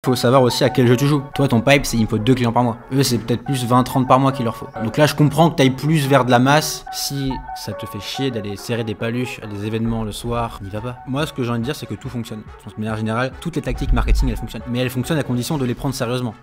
Faut savoir aussi à quel jeu tu joues. Toi, ton pipe, c'est il me faut 2 clients par mois. Eux, c'est peut-être plus 20-30 par mois qu'il leur faut. Donc là, je comprends que t'ailles plus vers de la masse. Si ça te fait chier d'aller serrer des paluches à des événements le soir, n'y va pas. Moi, ce que j'ai envie de dire, c'est que tout fonctionne. De manière générale, toutes les tactiques marketing, elles fonctionnent. Mais elles fonctionnent à condition de les prendre sérieusement.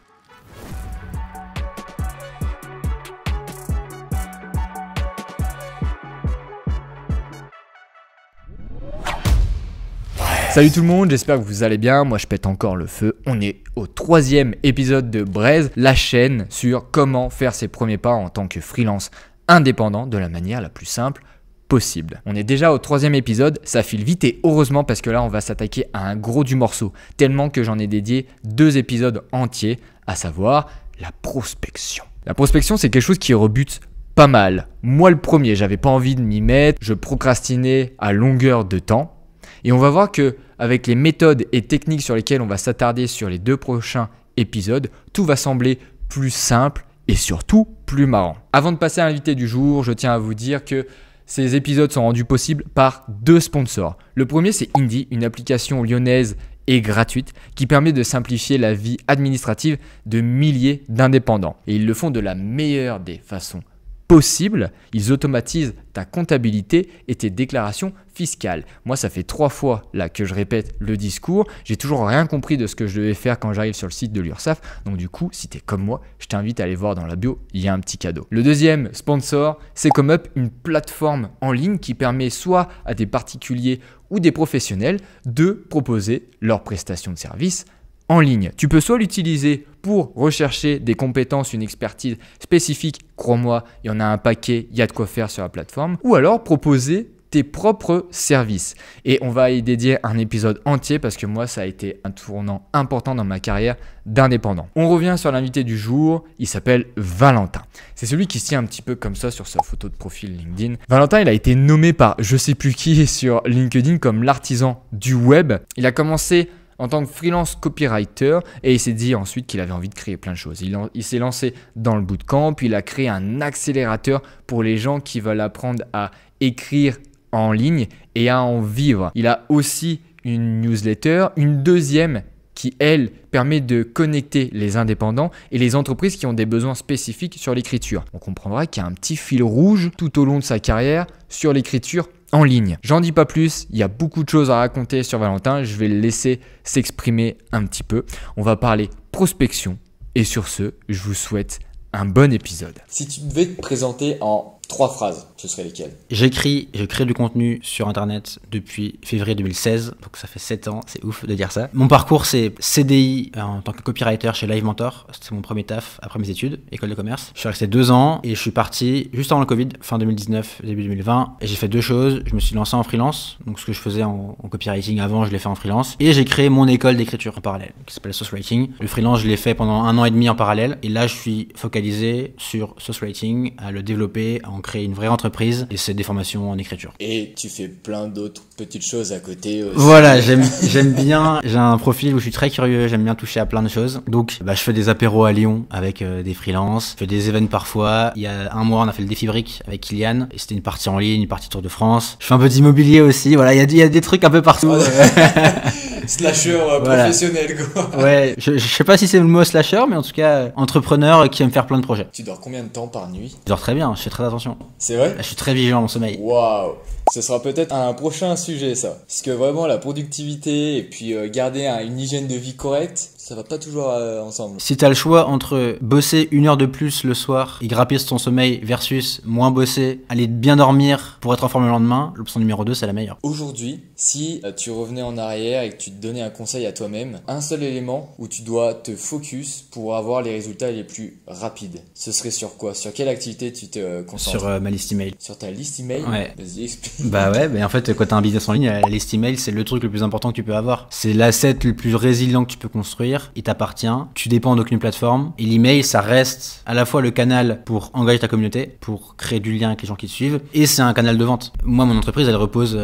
Salut tout le monde, j'espère que vous allez bien, moi je pète encore le feu. On est au 3e épisode de Braise, la chaîne sur comment faire ses premiers pas en tant que freelance indépendant de la manière la plus simple possible. On est déjà au 3e épisode, ça file vite et heureusement parce que là on va s'attaquer à un gros du morceau, tellement que j'en ai dédié 2 épisodes entiers, à savoir la prospection. La prospection, c'est quelque chose qui rebute pas mal. Moi le premier, j'avais pas envie de m'y mettre, je procrastinais à longueur de temps. Et on va voir que avec les méthodes et techniques sur lesquelles on va s'attarder sur les 2 prochains épisodes, tout va sembler plus simple et surtout plus marrant. Avant de passer à l'invité du jour, je tiens à vous dire que ces épisodes sont rendus possibles par 2 sponsors. Le premier, c'est Indy, une application lyonnaise et gratuite qui permet de simplifier la vie administrative de milliers d'indépendants. Et ils le font de la meilleure des façons possible, ils automatisent ta comptabilité et tes déclarations fiscales. Moi, ça fait 3 fois là que je répète le discours. J'ai toujours rien compris de ce que je devais faire quand j'arrive sur le site de l'URSSAF. Donc du coup, si tu es comme moi, je t'invite à aller voir dans la bio, il y a un petit cadeau. Le deuxième sponsor, c'est ComeUp, une plateforme en ligne qui permet soit à des particuliers ou des professionnels de proposer leurs prestations de services en ligne. Tu peux soit l'utiliser pour rechercher des compétences, une expertise spécifique, crois-moi, il y en a un paquet, il y a de quoi faire sur la plateforme, ou alors proposer tes propres services. Et on va y dédier un épisode entier parce que moi, ça a été un tournant important dans ma carrière d'indépendant. On revient sur l'invité du jour, il s'appelle Valentin. C'est celui qui se tient un petit peu comme ça sur sa photo de profil LinkedIn. Valentin, il a été nommé par je sais plus qui sur LinkedIn comme l'artisan du web. Il a commencé en tant que freelance copywriter et il s'est dit ensuite qu'il avait envie de créer plein de choses. Il s'est lancé dans le bootcamp, puis il a créé un accélérateur pour les gens qui veulent apprendre à écrire en ligne et à en vivre. Il a aussi une newsletter, une deuxième qui, elle, permet de connecter les indépendants et les entreprises qui ont des besoins spécifiques sur l'écriture. On comprendra qu'il y a un petit fil rouge tout au long de sa carrière sur l'écriture en ligne. J'en dis pas plus, il y a beaucoup de choses à raconter sur Valentin, je vais le laisser s'exprimer un petit peu. On va parler prospection et sur ce, je vous souhaite un bon épisode. Si tu devais te présenter en 3 phrases, ce serait lesquelles? Je crée du contenu sur internet depuis février 2016, donc ça fait 7 ans, c'est ouf de dire ça. Mon parcours, c'est CDI en tant que copywriter chez Live Mentor, c'était mon premier taf après mes études, école de commerce. Je suis resté 2 ans et je suis parti juste avant le Covid, fin 2019, début 2020, et j'ai fait 2 choses. Je me suis lancé en freelance, donc ce que je faisais en copywriting avant, je l'ai fait en freelance, et j'ai créé mon école d'écriture en parallèle, qui s'appelle Source Writing. Le freelance, je l'ai fait pendant 1 an et demi en parallèle, et là je suis focalisé sur Source Writing, à le développer, à en créer une vraie entreprise, et c'est des formations en écriture. Et tu fais plein d'autres petites choses à côté aussi. Voilà, j'aime bien, j'ai un profil où je suis très curieux, j'aime bien toucher à plein de choses. Donc je fais des apéros à Lyon avec des freelances, je fais des events parfois. Il y a 1 mois, on a fait le défi brique avec Kylian, et c'était une partie en ligne, une partie Tour de France. Je fais un peu d'immobilier aussi, voilà, il y a des trucs un peu partout. Slasher professionnel, quoi. Ouais, je sais pas si c'est le mot slasher, mais en tout cas, entrepreneur qui aime faire plein de projets. Tu dors combien de temps par nuit? Je dors très bien, je fais très attention. C'est vrai? Je suis très vigilant à mon sommeil. Waouh! Ce sera peut-être un prochain sujet, ça. Parce que vraiment, la productivité et puis garder une hygiène de vie correcte, ça va pas toujours ensemble. Si t'as le choix entre bosser 1 heure de plus le soir et grappiller sur ton sommeil versus moins bosser, aller bien dormir pour être en forme le lendemain, l'option numéro 2, c'est la meilleure. Aujourd'hui, si tu revenais en arrière et que tu te donnais un conseil à toi-même, un seul élément où tu dois te focus pour avoir les résultats les plus rapides, ce serait sur quoi? Sur quelle activité tu te concentres? Sur ma liste email. Sur ta liste email? Ouais. Vas-y, explique. Bah ouais, mais en fait, quand t'as un business en ligne, la liste email, c'est le truc le plus important que tu peux avoir. C'est l'asset le plus résilient que tu peux construire. Il t'appartient. Tu dépends d'aucune plateforme. Et l'email, ça reste à la fois le canal pour engager ta communauté, pour créer du lien avec les gens qui te suivent. Et c'est un canal de vente. Moi, mon entreprise, elle repose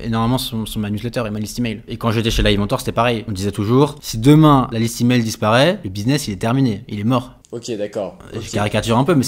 énormément sur ma newsletter et ma liste email. Et quand j'étais chez Live Mentor, c'était pareil. On disait toujours, si demain la liste email disparaît, le business, il est terminé. Il est mort. Ok, d'accord. Je caricature un peu, mais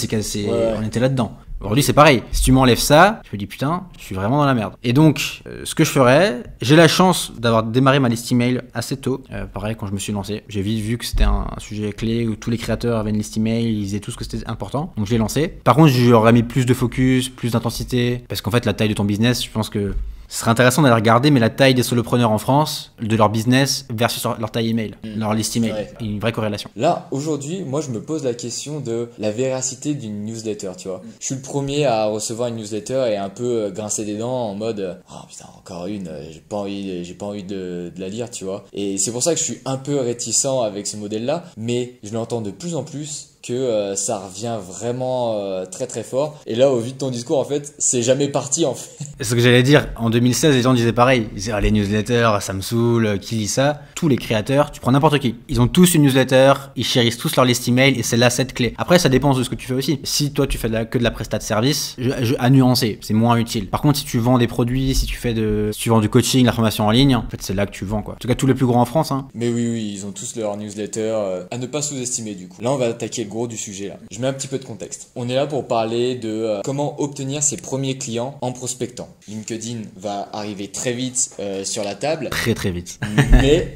on était là-dedans. Aujourd'hui, c'est pareil. Si tu m'enlèves ça, je me dis putain, je suis vraiment dans la merde. Et donc, ce que je ferais, j'ai la chance d'avoir démarré ma liste email assez tôt. Pareil, quand je me suis lancé, j'ai vite vu que c'était un sujet clé où tous les créateurs avaient une liste email, ils disaient tout ce que c'était important. Donc, je l'ai lancé. Par contre, j'aurais mis plus de focus, plus d'intensité, parce qu'en fait, la taille de ton business, je pense que ce serait intéressant d'aller regarder, mais la taille des solopreneurs en France, de leur business versus leur taille email, leur liste email. Ouais. Il y a une vraie corrélation. Là, aujourd'hui, moi, je me pose la question de la véracité d'une newsletter, tu vois. Je suis le premier à recevoir une newsletter et un peu grincer des dents en mode « Oh putain, encore une, j'ai pas envie de la lire, tu vois. » Et c'est pour ça que je suis un peu réticent avec ce modèle-là, mais je l'entends de plus en plus que ça revient vraiment très très fort. Et là, au vu de ton discours, en fait, c'est jamais parti, en fait. C'est ce que j'allais dire. En 2016, les gens disaient pareil. Ils disaient, ah, les newsletters, ça me saoule, qui lit ça? Tous les créateurs, tu prends n'importe qui. Ils ont tous une newsletter, ils chérissent tous leur liste email et c'est l'asset clé. Après, ça dépend de ce que tu fais aussi. Si toi, tu fais que de la prestat de service, à nuancer, c'est moins utile. Par contre, si tu vends des produits, si tu vends du coaching, la formation en ligne, en fait, c'est là que tu vends, quoi. En tout cas, tous les plus gros en France, hein. Mais oui, ils ont tous leur newsletter à ne pas sous-estimer, du coup. Là, on va attaquer le gros du sujet, là. Je mets un petit peu de contexte. On est là pour parler de comment obtenir ses premiers clients en prospectant. LinkedIn va arriver très vite sur la table. Très très vite. Mais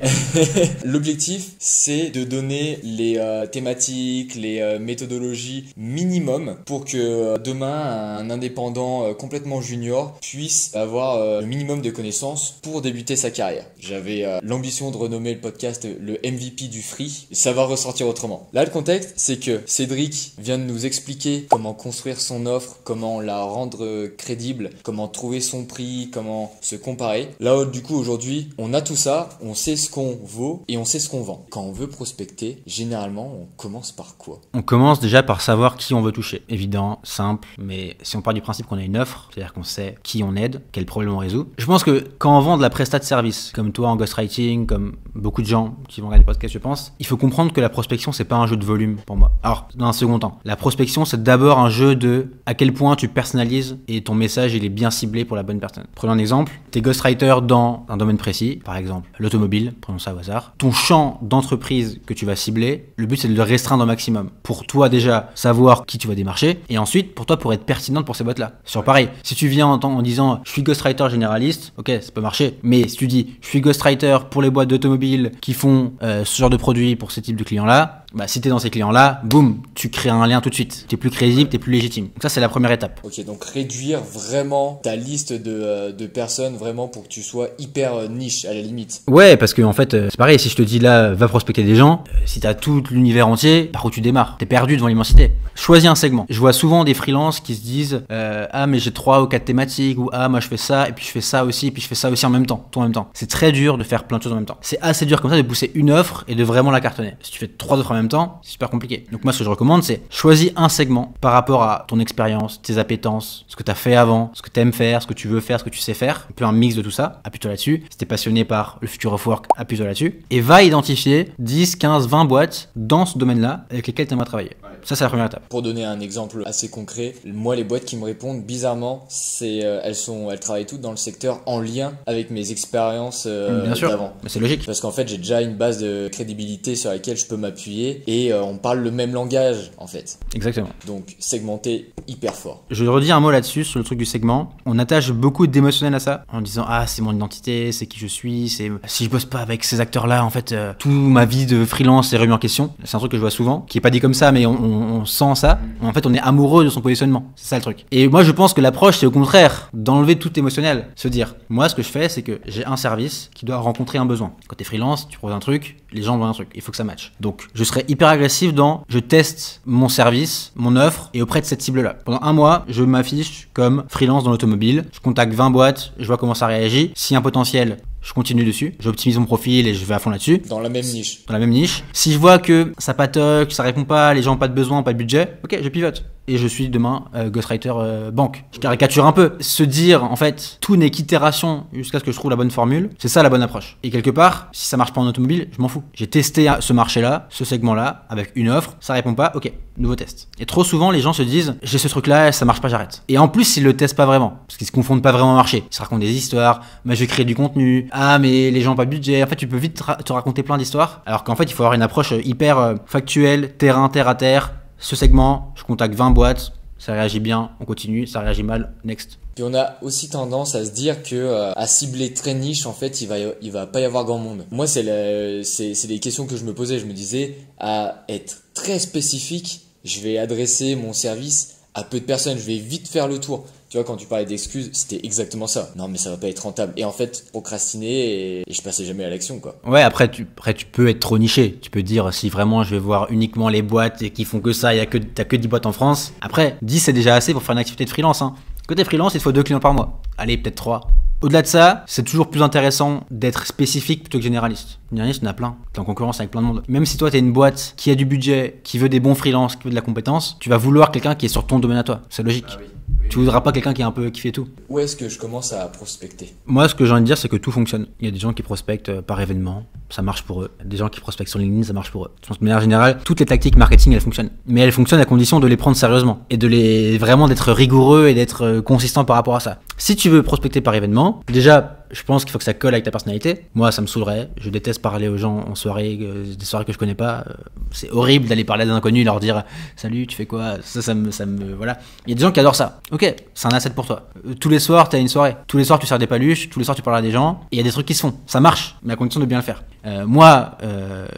l'objectif, c'est de donner les thématiques, les méthodologies minimum pour que demain, un indépendant complètement junior puisse avoir le minimum de connaissances pour débuter sa carrière. J'avais l'ambition de renommer le podcast le MVP du free. Ça va ressortir autrement. Là, le contexte, c'est que Cédric vient de nous expliquer comment construire son offre, comment la rendre crédible, comment trouver son prix, comment se comparer. Là, du coup, aujourd'hui, on a tout ça, on sait ce qu'on vaut et on sait ce qu'on vend. Quand on veut prospecter, généralement, on commence par quoi? On commence déjà par savoir qui on veut toucher. Évident, simple, mais si on part du principe qu'on a une offre, c'est-à-dire qu'on sait qui on aide, quel problème on résout. Je pense que quand on vend de la prestat de service, comme toi en ghostwriting, comme beaucoup de gens qui vont regarder le podcast, je pense, il faut comprendre que la prospection, c'est pas un jeu de volume pour moi. Alors, dans un second temps, la prospection, c'est d'abord un jeu de à quel point tu personnalises et ton message, il est bien ciblé pour la bonne personne. Prenons un exemple, t'es ghostwriter dans un domaine précis, par exemple l'automobile, prenons ça au hasard. Ton champ d'entreprise que tu vas cibler, le but c'est de le restreindre au maximum. Pour toi déjà, savoir qui tu vas démarcher, et ensuite pour toi pour être pertinente pour ces boîtes-là. Sur pareil, si tu viens en disant je suis ghostwriter généraliste, ok, ça peut marcher, mais si tu dis je suis ghostwriter pour les boîtes d'automobile qui font ce genre de produits pour ce type de clients-là, bah, si t'es dans ces clients-là, boum, tu crées un lien tout de suite. T'es plus crédible, t'es plus légitime. Donc ça, c'est la première étape. Ok, donc réduire vraiment ta liste de personnes vraiment pour que tu sois hyper niche à la limite. Ouais, parce que en fait, c'est pareil, si je te dis là, va prospecter des gens, si t'as tout l'univers entier, par où tu démarres? T'es perdu devant l'immensité. Choisis un segment. Je vois souvent des freelances qui se disent ah, mais j'ai 3 ou 4 thématiques, ou ah, moi je fais ça, et puis je fais ça aussi, et puis je fais ça aussi en même temps, tout en même temps. C'est très dur de faire plein de choses en même temps. C'est assez dur comme ça de pousser une offre et de vraiment la cartonner. Si tu fais 3 offres en même temps, c'est super compliqué. Donc moi, ce que je recommande, c'est choisis un segment par rapport à ton expérience, tes appétences, ce que tu as fait avant, ce que tu aimes faire, ce que tu veux faire, ce que tu sais faire. Un peu un mix de tout ça. Appuie-toi là-dessus. Si t'es passionné par le future of work, appuie-toi là-dessus. Et va identifier 10, 15, 20 boîtes dans ce domaine-là avec lesquelles tu aimerais travailler. Ouais. Ça, c'est la première étape. Pour donner un exemple assez concret, moi, les boîtes qui me répondent, bizarrement, elles travaillent toutes dans le secteur en lien avec mes expériences Bien sûr. d'avant. Mais c'est logique. Parce qu'en fait, j'ai déjà une base de crédibilité sur laquelle je peux m'appuyer et on parle le même langage, en fait. Exactement. Donc, segmenter hyper fort. Je redis un mot là-dessus, sur le truc du segment. On attache beaucoup d'émotionnel à ça, en disant ah, c'est mon identité, c'est qui je suis, c'est si je bosse pas avec ces acteurs-là, en fait, toute ma vie de freelance est remis en question. C'est un truc que je vois souvent, qui est pas dit comme ça, mais on sent ça. En fait, on est amoureux de son positionnement. C'est ça le truc. Et moi, je pense que l'approche, c'est au contraire d'enlever tout émotionnel. Se dire, moi, ce que je fais, c'est que j'ai un service qui doit rencontrer un besoin. Quand t'es freelance, tu proposes un truc, les gens veulent un truc. Il faut que ça matche. Donc, je serai hyper agressif dans je teste mon service, mon offre, et auprès de cette cible-là. Pendant un mois, je m'affiche comme freelance dans l'automobile. Je contacte 20 boîtes, je vois comment ça réagit. S'il y a un potentiel, je continue dessus, j'optimise mon profil et je vais à fond là-dessus. Dans la même niche. Dans la même niche. Si je vois que ça patoque, ça répond pas, les gens ont pas de besoin, pas de budget, ok, je pivote. Et je suis demain ghostwriter banque. Je caricature un peu. Se dire, en fait, tout n'est qu'itération jusqu'à ce que je trouve la bonne formule, c'est ça la bonne approche. Et quelque part, si ça marche pas en automobile, je m'en fous. J'ai testé ce marché-là, ce segment-là, avec une offre, ça répond pas, ok, nouveau test. Et trop souvent, les gens se disent, j'ai ce truc-là, ça marche pas, j'arrête. Et en plus, ils le testent pas vraiment, parce qu'ils se confondent pas vraiment au marché. Ils se racontent des histoires, mais je vais créer du contenu, ah, mais les gens ont pas de budget. En fait, tu peux vite te raconter plein d'histoires, alors qu'en fait, il faut avoir une approche hyper factuelle, terrain, terre à terre. Ce segment, je contacte 20 boîtes, ça réagit bien, on continue, ça réagit mal, next. Puis on a aussi tendance à se dire que à cibler très niche, en fait, il va pas y avoir grand monde. Moi, c'est des questions que je me posais. Je me disais, à être très spécifique, je vais adresser mon service à peu de personnes. Je vais vite faire le tour. Tu vois, quand tu parlais d'excuses, c'était exactement ça. Non, mais ça va pas être rentable. Et en fait, procrastiner et je passais jamais à l'action, quoi. Ouais, après tu peux être trop niché. Tu peux dire, si vraiment je vais voir uniquement les boîtes qui font que ça, t'as que 10 boîtes en France. Après, 10 c'est déjà assez pour faire une activité de freelance, hein. Côté freelance, il te faut 2 clients par mois. Allez, peut-être 3. Au-delà de ça, c'est toujours plus intéressant d'être spécifique plutôt que généraliste. Généraliste, il y en a plein. T'es en concurrence avec plein de monde. Même si toi, t'es une boîte qui a du budget, qui veut des bons freelances, qui veut de la compétence, tu vas vouloir quelqu'un qui est sur ton domaine à toi. C'est logique. Ah oui. Tu voudras pas quelqu'un qui fait tout. Où est-ce que je commence à prospecter? Moi, ce que j'ai envie de dire, c'est que tout fonctionne. Il y a des gens qui prospectent par événement, ça marche pour eux. Des gens qui prospectent sur LinkedIn, ça marche pour eux. De manière générale, toutes les tactiques marketing, elles fonctionnent. Mais elles fonctionnent à condition de les prendre sérieusement et vraiment d'être rigoureux et d'être consistant par rapport à ça. Si tu veux prospecter par événement, déjà, je pense qu'il faut que ça colle avec ta personnalité. Moi, ça me saoulerait. Je déteste parler aux gens en soirée, des soirées que je connais pas. C'est horrible d'aller parler à des inconnus et leur dire salut, tu fais quoi? Ça me voilà. Il y a des gens qui adorent ça. Ok, c'est un asset pour toi. Tous les soirs, t'as une soirée. Tous les soirs, tu sers des paluches. Tous les soirs, tu parles à des gens. Et il y a des trucs qui se font. Ça marche, mais à condition de bien le faire. Moi,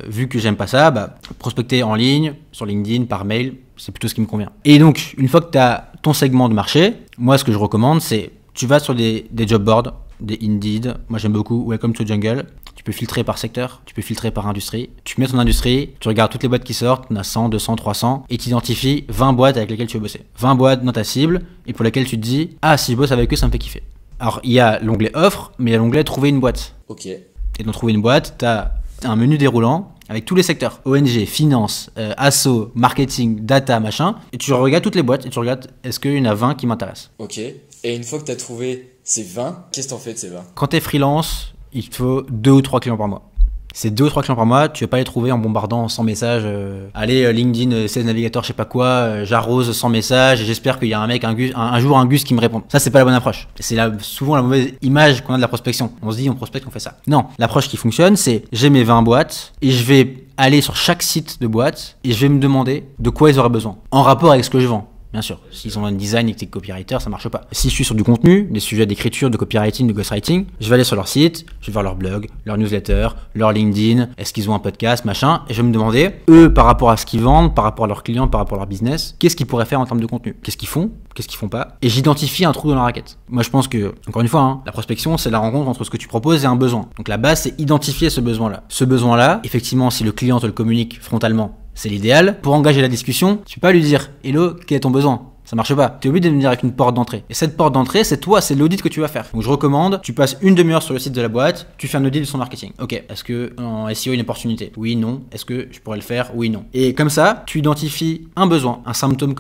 vu que j'aime pas ça, prospecter en ligne, sur LinkedIn, par mail, c'est plutôt ce qui me convient. Et donc, une fois que t'as ton segment de marché, moi, ce que je recommande, c'est tu vas sur des job boards, des Indeed. Moi, j'aime beaucoup Welcome to Jungle. Tu peux filtrer par secteur, tu peux filtrer par industrie. Tu mets ton industrie, tu regardes toutes les boîtes qui sortent, on a 100, 200, 300, et tu identifies 20 boîtes avec lesquelles tu veux bosser. 20 boîtes dans ta cible, et pour lesquelles tu te dis, ah, si je bosse avec eux, ça me fait kiffer. Alors, il y a l'onglet offre, mais il y a l'onglet trouver une boîte. Ok. Et dans trouver une boîte, tu as un menu déroulant avec tous les secteurs. ONG, finance, asso, marketing, data, machin. Et tu regardes toutes les boîtes et tu regardes, est-ce qu'il y en a 20 qui m'intéressent. Ok. Et une fois que tu as trouvé ces 20, qu'est-ce que tu en fais de ces 20? Quand tu es freelance, il te faut 2 ou 3 clients par mois. Ces 2 ou 3 clients par mois, tu vas pas les trouver en bombardant 100 messages. Allez, LinkedIn, Sales Navigator, je sais pas quoi, j'arrose 100 messages et j'espère qu'il y a un mec, un jour un Gus qui me répond. Ça, c'est pas la bonne approche. C'est souvent la mauvaise image qu'on a de la prospection. On se dit, on prospecte, on fait ça. Non, l'approche qui fonctionne, c'est j'ai mes 20 boîtes et je vais aller sur chaque site de boîte et je vais me demander de quoi ils auraient besoin. En rapport avec ce que je vends. Bien sûr, s'ils ont un design et que t'es copywriter, ça marche pas. Si je suis sur du contenu, des sujets d'écriture, de copywriting, de ghostwriting, je vais aller sur leur site, je vais voir leur blog, leur newsletter, leur LinkedIn, est-ce qu'ils ont un podcast, machin, et je vais me demander, eux, par rapport à ce qu'ils vendent, par rapport à leurs clients, par rapport à leur business, qu'est-ce qu'ils pourraient faire en termes de contenu? Qu'est-ce qu'ils font? Qu'est-ce qu'ils font pas? Et j'identifie un trou dans la raquette. Moi, je pense que, encore une fois, la prospection, c'est la rencontre entre ce que tu proposes et un besoin. Donc la base, c'est identifier ce besoin-là. Ce besoin-là, effectivement, si le client te le communique frontalement, c'est l'idéal. Pour engager la discussion, tu peux pas lui dire « Hello, quel est ton besoin ?» Ça marche pas. Tu es obligé de venir avec une porte d'entrée. Et cette porte d'entrée, c'est toi, c'est l'audit que tu vas faire. Donc je recommande, tu passes une demi-heure sur le site de la boîte, tu fais un audit de son marketing. Ok, est-ce que en SEO il y a une opportunité? Oui, non. Est-ce que je pourrais le faire? Oui, non. Et comme ça, tu identifies un besoin, un symptôme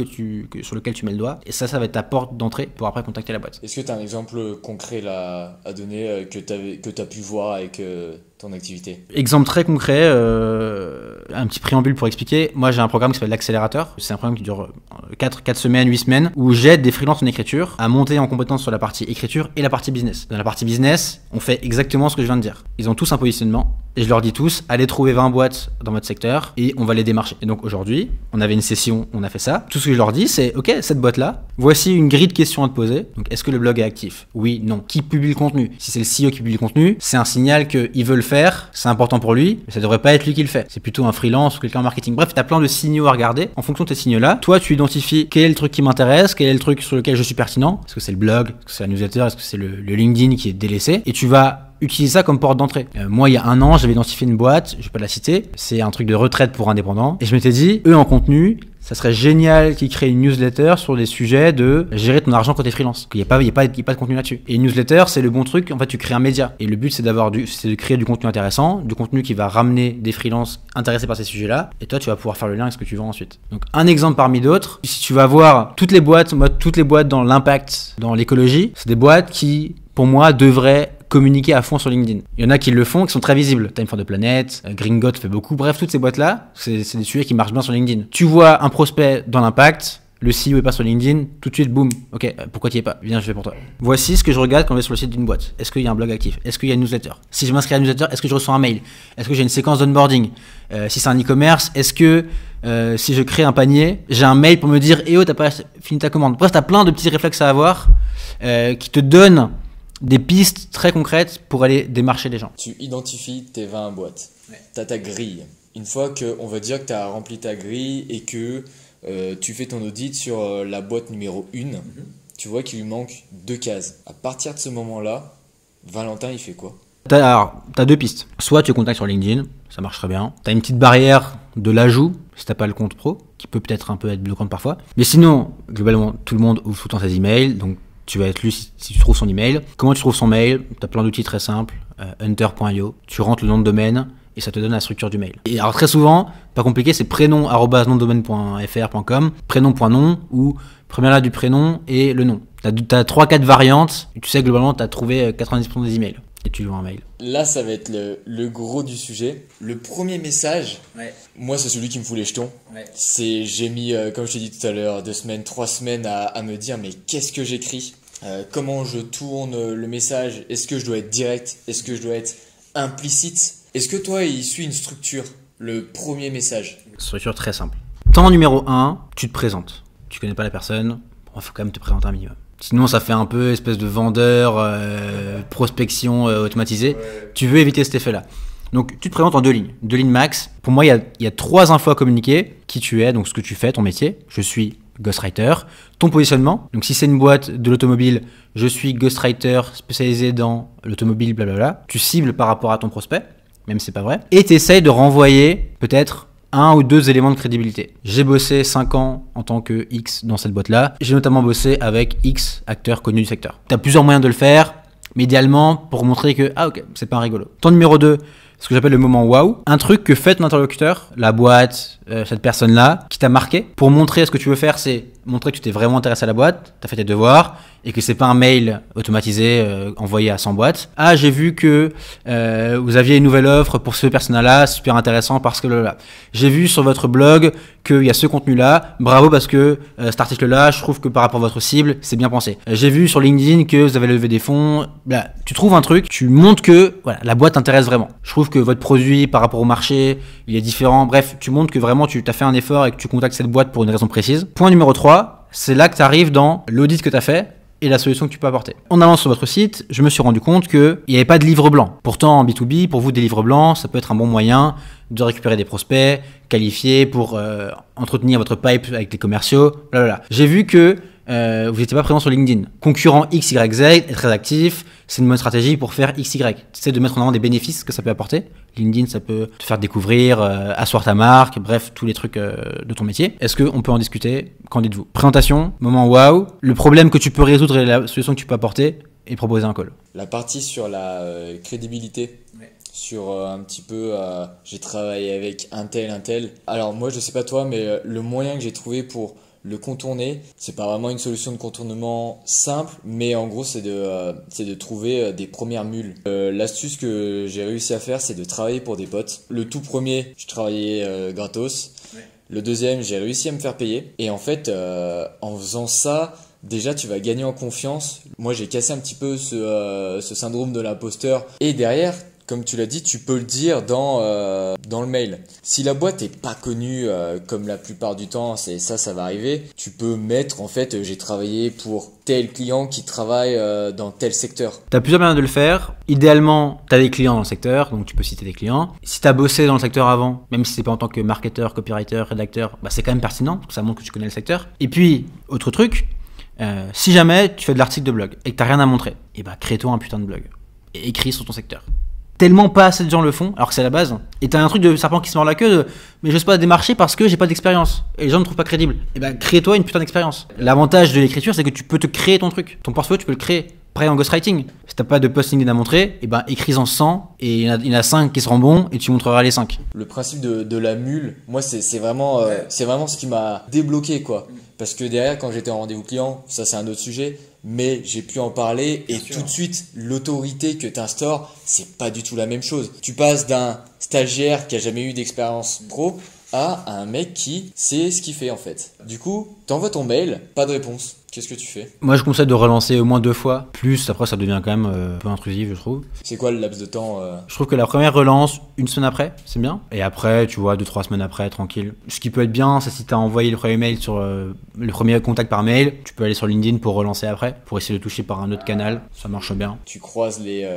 sur lequel tu mets le doigt. Et ça va être ta porte d'entrée pour après contacter la boîte. Est-ce que tu as un exemple concret là à donner que tu as pu voir avec ton activité? Exemple très concret, un petit préambule pour expliquer. Moi, j'ai un programme qui s'appelle l'accélérateur. C'est un programme qui dure 4 semaines, 8 semaines, où j'aide des freelances en écriture à monter en compétence sur la partie écriture et la partie business. Dans la partie business, on fait exactement ce que je viens de dire. Ils ont tous un positionnement et je leur dis tous, allez trouver 20 boîtes dans votre secteur et on va les démarcher. Et donc aujourd'hui, on avait une session, on a fait ça. Tout ce que je leur dis, c'est, ok, cette boîte-là, voici une grille de questions à te poser. Donc, est-ce que le blog est actif? Oui, non. Qui publie le contenu? Si c'est le CEO qui publie le contenu, c'est un signal qu'il veut le faire, c'est important pour lui, mais ça devrait pas être lui qui le fait. C'est plutôt un freelance ou quelqu'un en marketing. Bref, t'as plein de signaux à regarder. En fonction de ces signaux-là, toi, tu identifies quel est le truc qui m'intéresse, quel est le truc sur lequel je suis pertinent. Est-ce que c'est le blog? Est-ce que c'est la newsletter? Est-ce que c'est le LinkedIn qui est délaissé? Et tu vas utiliser ça comme porte d'entrée. Moi, il y a 1 an, j'avais identifié une boîte, je vais pas la citer, c'est un truc de retraite pour indépendants. Et je m'étais dit, eux en contenu, ça serait génial qu'ils créent une newsletter sur des sujets de gérer ton argent quand t'es freelance. Il n'y a pas de contenu là-dessus. Et une newsletter, c'est le bon truc. En fait, tu crées un média. Et le but, c'est de créer du contenu intéressant, du contenu qui va ramener des freelances intéressés par ces sujets-là. Et toi, tu vas pouvoir faire le lien avec ce que tu vends ensuite. Donc, un exemple parmi d'autres. Si tu vas voir toutes les boîtes dans l'impact, dans l'écologie, c'est des boîtes qui, pour moi, devraient communiquer à fond sur LinkedIn. Il y en a qui le font, qui sont très visibles. Time for the Planet, Gringot fait beaucoup. Bref, toutes ces boîtes-là, c'est des sujets qui marchent bien sur LinkedIn. Tu vois un prospect dans l'impact, le CEO est pas sur LinkedIn, tout de suite, boum. Ok, pourquoi tu y es pas? Viens, je fais pour toi. Voici ce que je regarde quand je vais sur le site d'une boîte. Est-ce qu'il y a un blog actif? Est-ce qu'il y a une newsletter? Si je m'inscris à la newsletter, est-ce que je reçois un mail? Est-ce que j'ai une séquence d'onboarding? Si c'est un e-commerce, est-ce que si je crée un panier, j'ai un mail pour me dire eh oh, t'as pas fini ta commande. Bref, t'as plein de petits réflexes à avoir qui te donnent des pistes très concrètes pour aller démarcher les gens. Tu identifies tes 20 boîtes. Tu as ta grille. Une fois qu'on va dire que tu as rempli ta grille et que tu fais ton audit sur la boîte numéro 1, tu vois qu'il lui manque 2 cases. À partir de ce moment-là, Valentin, il fait quoi? T'as 2 pistes. Soit tu contactes sur LinkedIn, ça marche très bien. T'as une petite barrière de l'ajout, si t'as pas le compte pro, qui peut peut-être un peu être bloquante parfois. Mais sinon, globalement, tout le monde ouvre tout le temps ses emails, donc tu vas être lu si tu trouves son email. Comment tu trouves son mail? T'as plein d'outils très simples. Hunter.io, tu rentres le nom de domaine et ça te donne la structure du mail. Et alors très souvent, pas compliqué, c'est prénom@nomdomaine.fr.com, prénom.nom ou première lettre du prénom et le nom. T'as 3-4 variantes, et tu sais globalement t'as trouvé 90% des emails. Et tu lui envoies un mail. Là, ça va être le gros du sujet. Le premier message, moi, c'est celui qui me fout les jetons. J'ai mis, comme je t'ai dit tout à l'heure, 2 semaines, 3 semaines à me dire, mais qu'est-ce que j'écris? Comment je tourne le message? Est-ce que je dois être direct? Est-ce que je dois être implicite? Est-ce que toi, il suit une structure, le premier message? Structure très simple. Temps numéro 1, tu te présentes. Tu connais pas la personne, il faut quand même te présenter un minimum. Sinon, ça fait un peu espèce de vendeur, prospection automatisée. Tu veux éviter cet effet-là. Donc, tu te présentes en 2 lignes. 2 lignes max. Pour moi, il y a 3 infos à communiquer. Qui tu es, donc ce que tu fais, ton métier. Je suis ghostwriter. Ton positionnement. Donc, si c'est une boîte de l'automobile, je suis ghostwriter spécialisé dans l'automobile, blablabla. Tu cibles par rapport à ton prospect, même si c'est pas vrai. Et tu essayes de renvoyer peut-être 1 ou 2 éléments de crédibilité. J'ai bossé 5 ans en tant que X dans cette boîte-là. J'ai notamment bossé avec X acteurs connus du secteur. Tu as plusieurs moyens de le faire, mais idéalement pour montrer que, ah ok, c'est pas un rigolo. Ton numéro 2, ce que j'appelle le moment waouh. Un truc que fait ton interlocuteur, la boîte, cette personne-là, qui t'a marqué. Pour montrer ce que tu veux faire, c'est montrer que tu t'es vraiment intéressé à la boîte, tu as fait tes devoirs, et que c'est pas un mail automatisé envoyé à 100 boîtes. Ah, j'ai vu que vous aviez une nouvelle offre pour ce personnel-là, super intéressant parce que là. J'ai vu sur votre blog qu'il y a ce contenu-là, bravo parce que cet article-là, je trouve que par rapport à votre cible, c'est bien pensé. J'ai vu sur LinkedIn que vous avez levé des fonds. Là, tu trouves un truc, tu montres que voilà, la boîte t'intéresse vraiment. Je trouve que votre produit par rapport au marché, il est différent. Bref, tu montres que vraiment tu as fait un effort et que tu contactes cette boîte pour une raison précise. Point numéro 3, c'est là que tu arrives dans l'audit que tu as fait et la solution que tu peux apporter. En allant sur votre site, je me suis rendu compte qu'il n'y avait pas de livre blanc. Pourtant, en B2B, pour vous, des livres blancs, ça peut être un bon moyen de récupérer des prospects qualifiés pour entretenir votre pipe avec les commerciaux. Blablabla. J'ai vu que vous n'étiez pas présent sur LinkedIn. Concurrent XYZ est très actif, c'est une bonne stratégie pour faire XY. Tu essaies de mettre en avant des bénéfices que ça peut apporter. LinkedIn, ça peut te faire découvrir, asseoir ta marque, bref, tous les trucs de ton métier. Est-ce qu'on peut en discuter? Qu'en dites-vous? Présentation, moment waouh, le problème que tu peux résoudre et la solution que tu peux apporter et proposer un call. La partie sur la crédibilité, sur un petit peu, j'ai travaillé avec un tel. Alors moi, je sais pas toi, mais le moyen que j'ai trouvé pour le contourner, c'est pas vraiment une solution de contournement simple, mais en gros c'est de trouver des premières mules. L'astuce que j'ai réussi à faire, c'est de travailler pour des potes. Le tout premier, je travaillais gratos. Le deuxième, j'ai réussi à me faire payer. Et en fait, en faisant ça, déjà tu vas gagner en confiance. Moi j'ai cassé un petit peu ce syndrome de l'imposteur. Et derrière, comme tu l'as dit, tu peux le dire dans le mail. Si la boîte est pas connue, comme la plupart du temps, ça va arriver, tu peux mettre en fait, j'ai travaillé pour tel client qui travaille dans tel secteur. Tu as plusieurs manières de le faire. Idéalement, tu as des clients dans le secteur, donc tu peux citer des clients. Si tu as bossé dans le secteur avant, même si c'est pas en tant que marketeur, copywriter, rédacteur, bah c'est quand même pertinent, parce que ça montre que tu connais le secteur. Et puis, autre truc, si jamais tu fais de l'article de blog et que tu n'as rien à montrer, et bah crée-toi un putain de blog et écris sur ton secteur. Tellement pas assez de gens le font, alors que c'est la base. Et t'as un truc de serpent qui se mord la queue de mais j'ose pas démarcher parce que j'ai pas d'expérience. Et les gens me trouvent pas crédible. Et ben crée-toi une putain d'expérience. L'avantage de l'écriture, c'est que tu peux te créer ton truc. Ton portfolio, tu peux le créer. Pareil en ghostwriting. Si t'as pas de posting à montrer, et ben écris-en 100 et il y en a 5 qui seront bons et tu montreras les 5. Le principe de la mule, moi c'est vraiment ce qui m'a débloqué quoi. Parce que derrière, quand j'étais en rendez-vous client, ça c'est un autre sujet, mais j'ai pu en parler et tout de suite, l'autorité que tu instaures, c'est pas du tout la même chose. Tu passes d'un stagiaire qui a jamais eu d'expérience pro à un mec qui sait ce qu'il fait en fait. Du coup, t'envoies ton mail, pas de réponse. Qu'est-ce que tu fais? Moi, je conseille de relancer au moins 2 fois. Plus, après, ça devient quand même un peu intrusif, je trouve. C'est quoi le laps de temps Je trouve que la première relance, 1 semaine après, c'est bien. Et après, tu vois, 2-3 semaines après, tranquille. Ce qui peut être bien, c'est si t'as envoyé le premier mail sur le premier contact par mail, tu peux aller sur LinkedIn pour relancer après, pour essayer de toucher par un autre canal. Ça marche bien. Tu croises les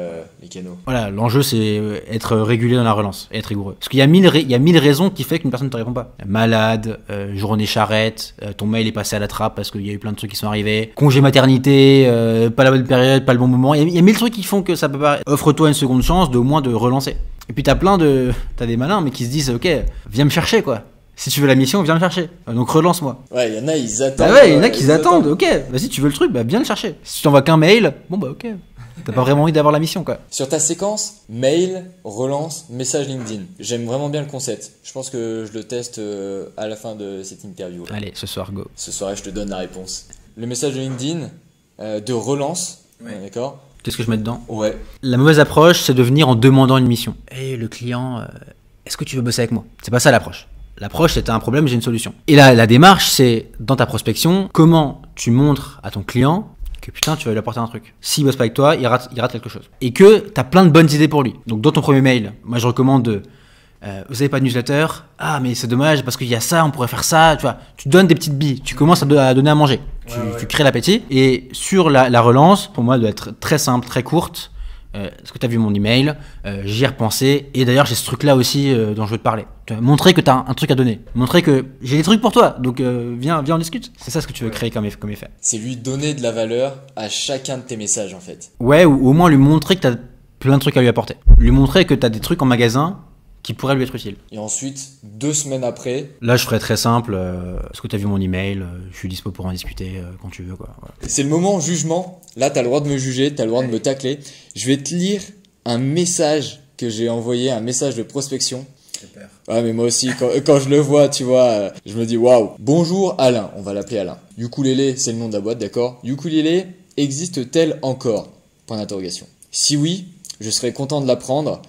canaux. Voilà, l'enjeu, c'est être régulier dans la relance et être rigoureux. Parce qu'il y a 1000 raisons qui fait qu'une personne ne te répond pas. Malade, journée charrette, ton mail est passé à la trappe parce qu'il y a eu plein de trucs qui sont arrivés, congé maternité, pas la bonne période, pas le bon moment. Il y a 1000 trucs qui font que ça peut pas. Offre-toi une seconde chance de au moins de relancer. Et puis t'as des malins mais qui se disent ok, viens me chercher quoi. Si tu veux la mission, viens me chercher. Donc relance-moi. Ouais, il y en a, ils attendent. Bah ouais, il y en a qui attendent. Ok, vas-y, tu veux le truc, bah viens le chercher. Si tu t'envoies qu'un mail, bon bah ok. T'as pas vraiment envie d'avoir la mission quoi. Sur ta séquence, mail, relance, message LinkedIn. J'aime vraiment bien le concept. Je pense que je le teste à la fin de cette interview. Allez, ce soir, go. Ce soir, je te donne la réponse. Le message de LinkedIn, de relance, d'accord? Qu'est-ce que je mets dedans? Ouais. La mauvaise approche, c'est de venir en demandant une mission. Et le client, est-ce que tu veux bosser avec moi? C'est pas ça l'approche. L'approche, c'est t'as un problème, j'ai une solution. Et la démarche, c'est dans ta prospection, comment tu montres à ton client que putain, tu vas lui apporter un truc. S'il bosse pas avec toi, il rate quelque chose. Et que t'as plein de bonnes idées pour lui. Donc dans ton premier mail, moi je recommande vous avez pas de newsletter? Ah mais c'est dommage parce qu'il y a ça, on pourrait faire ça, tu vois. Tu donnes des petites billes, tu commences à donner à manger. Tu crées l'appétit. Et sur la relance, pour moi, elle doit être très simple, très courte. Est-ce que tu as vu mon email? J'y ai repensé. Et d'ailleurs, j'ai ce truc-là aussi dont je veux te parler. Montrer que tu as un truc à donner. Montrer que j'ai des trucs pour toi. Donc viens, on discute. C'est ça ce que tu veux créer comme effet. C'est lui donner de la valeur à chacun de tes messages en fait. Ouais, ou au moins lui montrer que tu as plein de trucs à lui apporter. Lui montrer que tu as des trucs en magasin qui pourraient lui être utiles. Et ensuite, 2 semaines après... Là, je ferais très simple. Est-ce que tu as vu mon email? Je suis dispo pour en discuter quand tu veux. Quoi. Voilà. C'est le moment jugement. Là, tu as le droit de me juger, tu as le droit de me tacler. Je vais te lire un message que j'ai envoyé, un message de prospection. Super. Ouais, mais moi aussi, quand je le vois, tu vois, je me dis waouh. Bonjour Alain, on va l'appeler Alain. Ukulélé, c'est le nom de la boîte, d'accord? Ukulélé existe-t-elle encore? Point d'interrogation. Si oui, je serais content de l'apprendre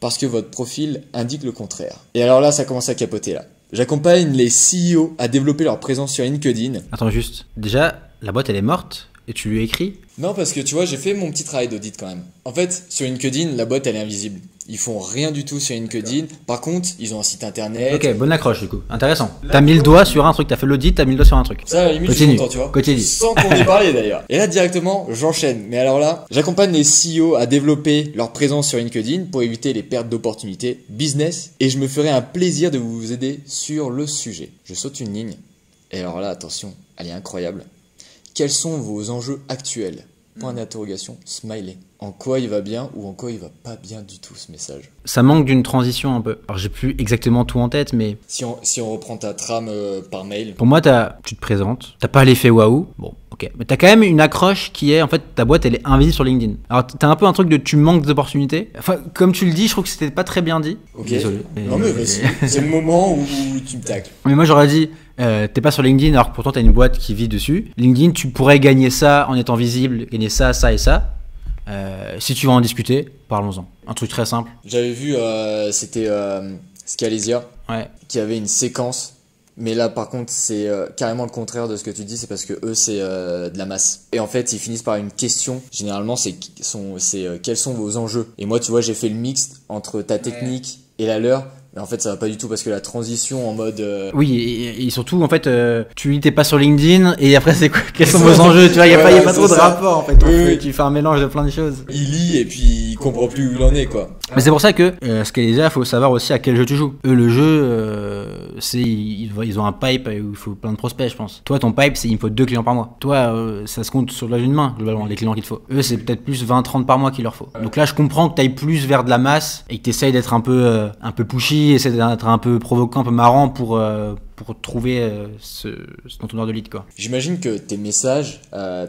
parce que votre profil indique le contraire. Et alors là, ça commence à capoter là. J'accompagne les CEO à développer leur présence sur LinkedIn. Attends juste. Déjà, la boîte elle est morte et tu lui as écrit? Non, parce que tu vois, j'ai fait mon petit travail d'audit quand même. En fait, sur LinkedIn, la boîte elle est invisible. Ils font rien du tout sur LinkedIn. Par contre, ils ont un site internet. Ok, bonne accroche du coup. Intéressant. T'as mis le doigt sur un truc, t'as fait l'audit, t'as mis le doigt sur un truc. Ça, à la limite, je suis content, tu vois. Continue. Sans qu'on ait parlé d'ailleurs. Et là, directement, j'enchaîne. Mais alors là, j'accompagne les CEO à développer leur présence sur LinkedIn pour éviter les pertes d'opportunités business. Et je me ferai un plaisir de vous aider sur le sujet. Je saute une ligne. Et alors là, attention, elle est incroyable. Quels sont vos enjeux actuels? Point d'interrogation, smiley. En quoi il va bien ou en quoi il va pas bien du tout ce message? Ça manque d'une transition un peu. Alors j'ai plus exactement tout en tête, mais Si on reprend ta trame par mail. pour moi, tu te présentes, t'as pas l'effet waouh, bon, ok, mais t'as quand même une accroche qui est, en fait, ta boîte elle est invisible sur LinkedIn. Alors t'as un peu un truc de tu manques d'opportunités. Enfin, comme tu le dis, je trouve que c'était pas très bien dit. Ok. Désolé. Non mais vas-y, c'est le moment où tu me tacles. Mais moi j'aurais dit, t'es pas sur LinkedIn alors que pourtant t'as une boîte qui vit dessus. LinkedIn, tu pourrais gagner ça en étant visible, gagner ça, ça et ça. Si tu veux en discuter, parlons-en. Un truc très simple. J'avais vu, c'était Scalesia Ouais. qui avait une séquence. Mais là par contre c'est carrément le contraire de ce que tu dis, c'est parce que eux c'est de la masse. Et en fait ils finissent par une question, généralement c'est quels sont vos enjeux? Et moi tu vois j'ai fait le mix entre ta technique et la leur. Mais en fait, ça va pas du tout parce que la transition en mode. Oui, et surtout, en fait, tu t'es pas sur LinkedIn et après, c'est quoi? Quels sont vos enjeux? Tu vois, y a pas trop de rapport en fait. Oui. Tu fais un mélange de plein de choses. Il lit et puis il comprend plus où il en est quoi. Mais c'est pour ça que ce qu'elle disait, il faut savoir aussi à quel jeu tu joues. Eux, le jeu, ils ont un pipe où il faut plein de prospects, je pense. Toi, ton pipe, c'est il me faut 2 clients par mois. Toi, ça se compte sur la d'une main, globalement, les clients qu'il te faut. Eux, c'est peut-être plus 20-30 par mois qu'il leur faut. Donc là, je comprends que tu ailles plus vers de la masse et que tu essayes d'être un peu pushy, essayer d'être un peu provoquant, un peu marrant pour trouver ce conteneur de lead, quoi. J'imagine que tes messages,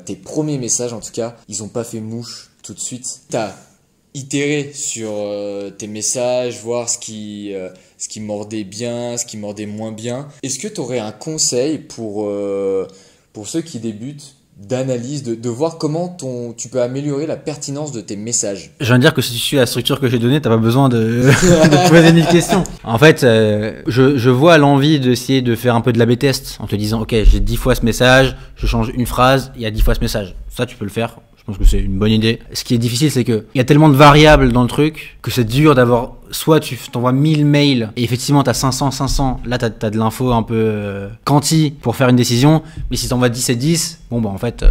tes premiers messages en tout cas, ils ont pas fait mouche tout de suite. T'as itéré sur tes messages, voir ce qui mordait bien, ce qui mordait moins bien. Est-ce que tu aurais un conseil pour ceux qui débutent d'analyse, de voir comment tu peux améliorer la pertinence de tes messages. Je viens de dire que si tu suis la structure que j'ai donnée, t'as pas besoin de te poser 1000 questions. En fait, je vois l'envie d'essayer de faire un peu de l'A/B test en te disant, ok, j'ai 10 fois ce message, je change une phrase, il y a 10 fois ce message. Ça, tu peux le faire. Je pense que c'est une bonne idée. Ce qui est difficile, c'est que il y a tellement de variables dans le truc que c'est dur d'avoir. Soit tu t'envoies 1000 mails et effectivement t'as 500, là t'as de l'info un peu quanti pour faire une décision, mais si t'envoies 10 et 10, bon bah en fait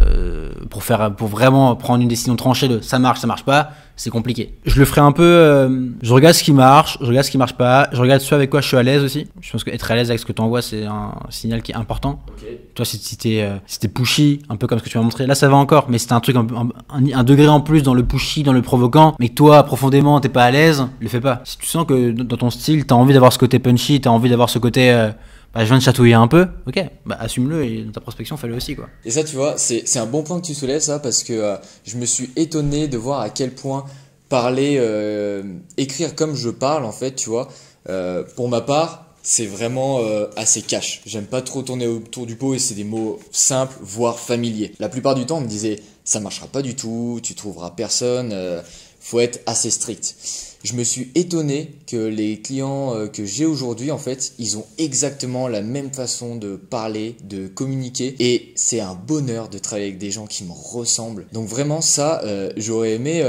pour vraiment prendre une décision tranchée de ça marche pas, c'est compliqué. Je le ferai un peu, je regarde ce qui marche, je regarde ce qui marche pas, je regarde ce avec quoi je suis à l'aise aussi. Je pense qu'être à l'aise avec ce que t'envoies, c'est un signal qui est important. Okay. Toi si t'es pushy, un peu comme ce que tu m'as montré, là ça va encore, mais si t'as un truc un degré en plus dans le pushy, dans le provoquant, mais que toi profondément t'es pas à l'aise, le fais pas. Si tu sens que dans ton style, t'as envie d'avoir ce côté punchy, t'as envie d'avoir ce côté je viens de chatouiller un peu, ok, bah assume-le et dans ta prospection, fais-le aussi, quoi. Et ça, tu vois, c'est un bon point que tu soulèves, ça, parce que je me suis étonné de voir à quel point parler, écrire comme je parle, en fait, tu vois, pour ma part, c'est vraiment assez cash. J'aime pas trop tourner autour du pot et c'est des mots simples, voire familiers. La plupart du temps, on me disait, ça marchera pas du tout, tu trouveras personne, faut être assez strict. Je me suis étonné que les clients que j'ai aujourd'hui, en fait, ils ont exactement la même façon de parler, de communiquer. Et c'est un bonheur de travailler avec des gens qui me ressemblent. Donc vraiment ça, j'aurais aimé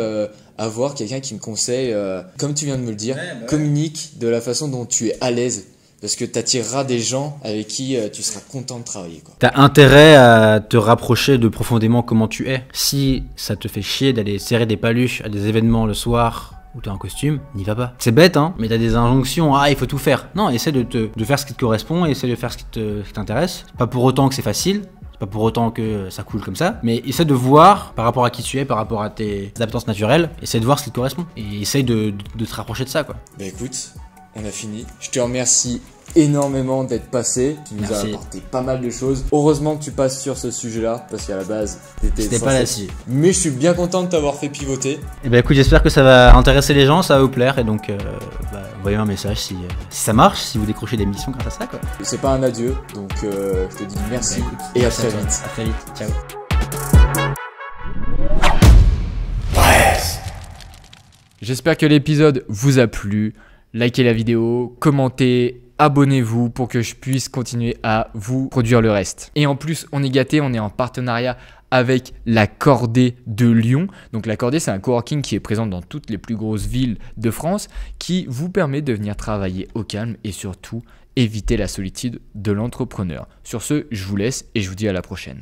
avoir quelqu'un qui me conseille, comme tu viens de me le dire, communique de la façon dont tu es à l'aise. Parce que tu attireras des gens avec qui tu seras content de travailler, quoi. T'as intérêt à te rapprocher de profondément comment tu es. Si ça te fait chier d'aller serrer des paluches à des événements le soir où t'es en costume, n'y va pas. C'est bête, hein, mais t'as des injonctions, il faut tout faire. Non, essaie de faire ce qui te correspond, essaie de faire ce qui t'intéresse. C'est pas pour autant que c'est facile, c'est pas pour autant que ça coule comme ça, mais essaie de voir par rapport à qui tu es, par rapport à tes appesances naturelles, essaie de voir ce qui te correspond. Et essaie de te rapprocher de ça, quoi. Bah écoute, on a fini. Je te remercie énormément d'être passé. Tu nous as apporté pas mal de choses. Heureusement que tu passes sur ce sujet-là, parce qu'à la base, t'étais pas là-dessus. Mais je suis bien content de t'avoir fait pivoter. Et bah écoute, j'espère que ça va intéresser les gens, ça va vous plaire. Et donc, envoyez un message si ça marche, si vous décrochez des missions grâce à ça, quoi. C'est pas un adieu, donc je te dis merci. Écoute, et à très vite. À très vite. Ciao. J'espère que l'épisode vous a plu. Likez la vidéo, commentez, abonnez-vous pour que je puisse continuer à vous produire le reste. Et en plus, on est gâté, on est en partenariat avec la Cordée de Lyon. Donc la Cordée, c'est un coworking qui est présent dans toutes les plus grosses villes de France qui vous permet de venir travailler au calme et surtout éviter la solitude de l'entrepreneur. Sur ce, je vous laisse et je vous dis à la prochaine.